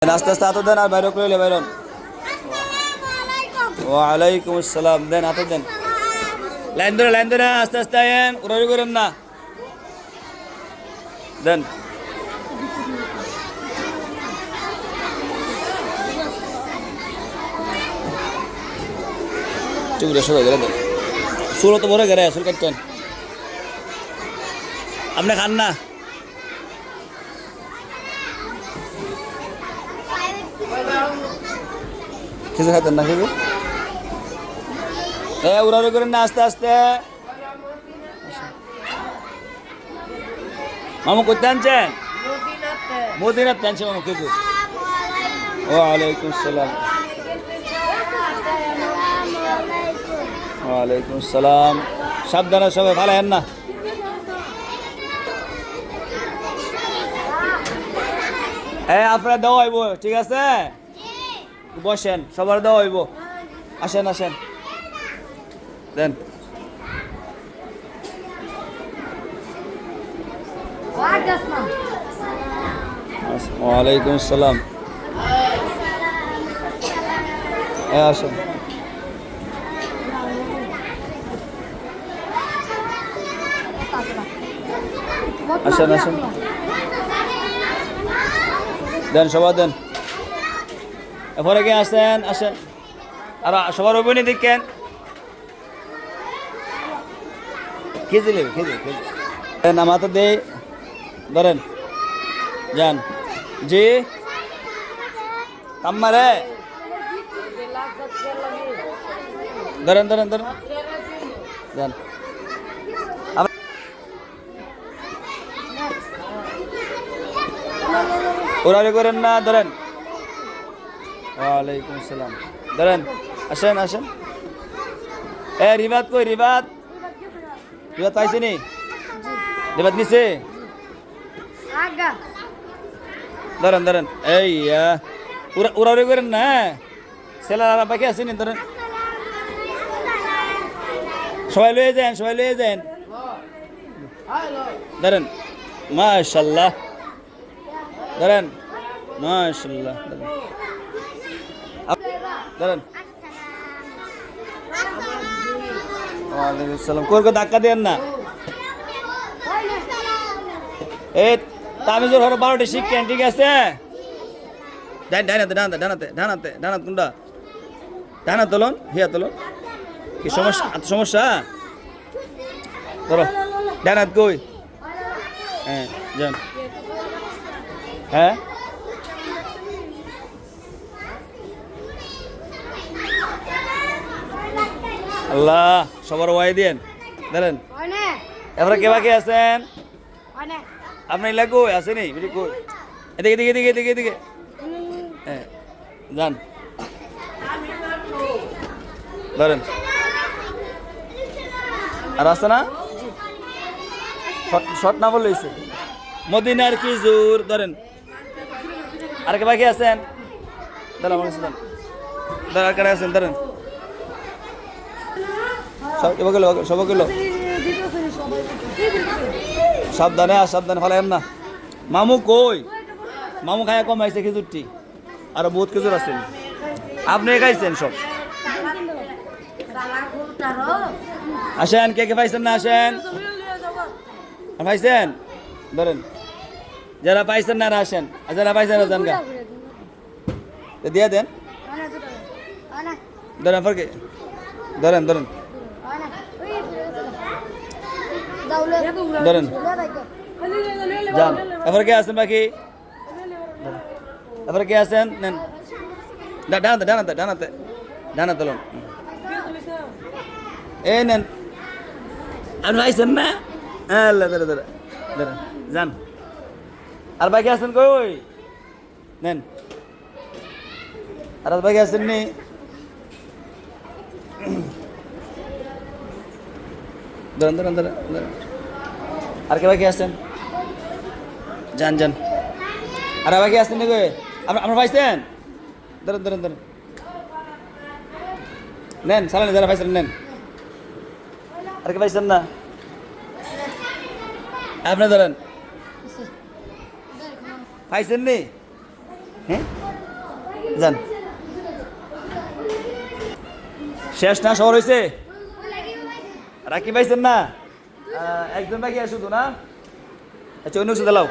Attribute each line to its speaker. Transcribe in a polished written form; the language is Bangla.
Speaker 1: আস্তে আস্তে হাতে দেন আর বাইরে করে বাইরন। ওয়ালাইকুম আসসালাম। দেন হাতে দেন, লাইন ধরে আস্তে আস্তে আয়েন, উড়াউড়ি করেন না। দেন চুপড়ে সবাই গেলে দেন। চুলো তো বড় গেলে চুল কাটতেন আপনি, খান না? খেজুর খাতেন না? খেজুর উড়াউড়ি করেন না, আস্তে আস্তে। মামু করতে আনছেন? মদিনার টানছে মামু খেজুর। ওয়ালাইকুম আসসালাম। ওয়ালাইকুম আসসালাম। সাবধানে সবাই, ভালো হেন না। আপনারা দেওয়া হইব, ঠিক আছে? বসেন, সবার দেওয়া হইব। আসেন আসেন, দেন। ওয়ালাইকুম আসসালাম। আসেন। আসেন আসেন, দেন সবার দেন। এরপরে কে আসেন? আসেন। আর সবার অভিনয় দেখেন। খেজে নেবে, খেজে খেজে নামাতে দে, ধরেন যান। জি কাম্মারে ধরেন ধরেন ধরেন যান। উড়াউড়ি করেন না, ধরেন। ওয়ালাইকুম আসসালাম। ধরেন, আসেন আসেন। রিবাত কই? রিবাত রিবাত পাইছে নি? রিবাত নিছে? ধরেন ধরেন। এই উড়াউড়ি করেন না, ছেলেরা বাকি আছে নি? ধরেন, সবাই লয়ে যান, সবাই লয়ে যান। ধরেন, মাশাআল্লাহ। ধরেন, মাশাআল্লাহ। ধরেন। ওয়ালাইকুম আসসালাম। কোরকে ধাক্কা দেন না। এই তামিজুর হলো 12টি শিখেন, ঠিক আছে? ডানাতে ডানাতে ডানাতে ডানাতে ডানাত কোনটা? ডানা তোলন, হিয়া তোলন। কি সমস্যা? সমস্যা ধরো। ডানাত কই? হ্যাঁ যান। হ্যাঁ আল্লাহ, সবার ওয়াই দেন। ধরেন, এবারে কে বাকি আছেন? আপনার এলাকা কই আসেনি? বিড়ি কই? এদিকে এদিকে এদিকে এদিকে এদিকে। হ্যাঁ যান, ধরেন। আর আসছে না? শর্ট না বললে মদিনার কি জোর। ধরেন, আর কে বাকি আছেন? ধরেন আমার কাছে দেন। ধরেন, আর কারা আছেন? ধরেন, সব গেল। সাবধানে সাবধানে ফেলাম না। মামু কই? মামু খায়া কমাইছে খেজুরটি, আর বহুত খেজুর আছে। আপনি খাইছেন সব? আসেন, কে কে পাইছেন না? আসেন, পাইছেন? ধরেন, যারা পাইছেন না আসেন, আর যারা পাইছেন না জান গা দিয়ে দেন। ধরেন ফরকে, ধরেন ধরেন ধরেন যান। এরপরে কে আছেন বাকি? এরপরে কে আছেন? নেন, ডানাতে ডানাতে ডানাতে ডানা তোলন। এ নেন, আপনি পাইছেন না? আল্লাহ, ধরে ধরে ধরে যান। আর বাকি আছেন কই? নেন। আর বাকি আছেন নি? ধরেন ধরেন ধরেন। আর কে বাকি আছেন? যান যান। আর বাকি আছেন নি কই? আপনার পাইছেন? ধরেন ধরেন ধরেন নেন, সালানি যারা পাইছেন নেন। আর কে পাইছেন না? আপনি ধরেন, পাইছেন নি? হ্যাঁ যান শেষ না সবার হয়েছে রাখি পাইছেন না একজন বাকি শুধু না আচ্ছা অন্য কিছু দিলাও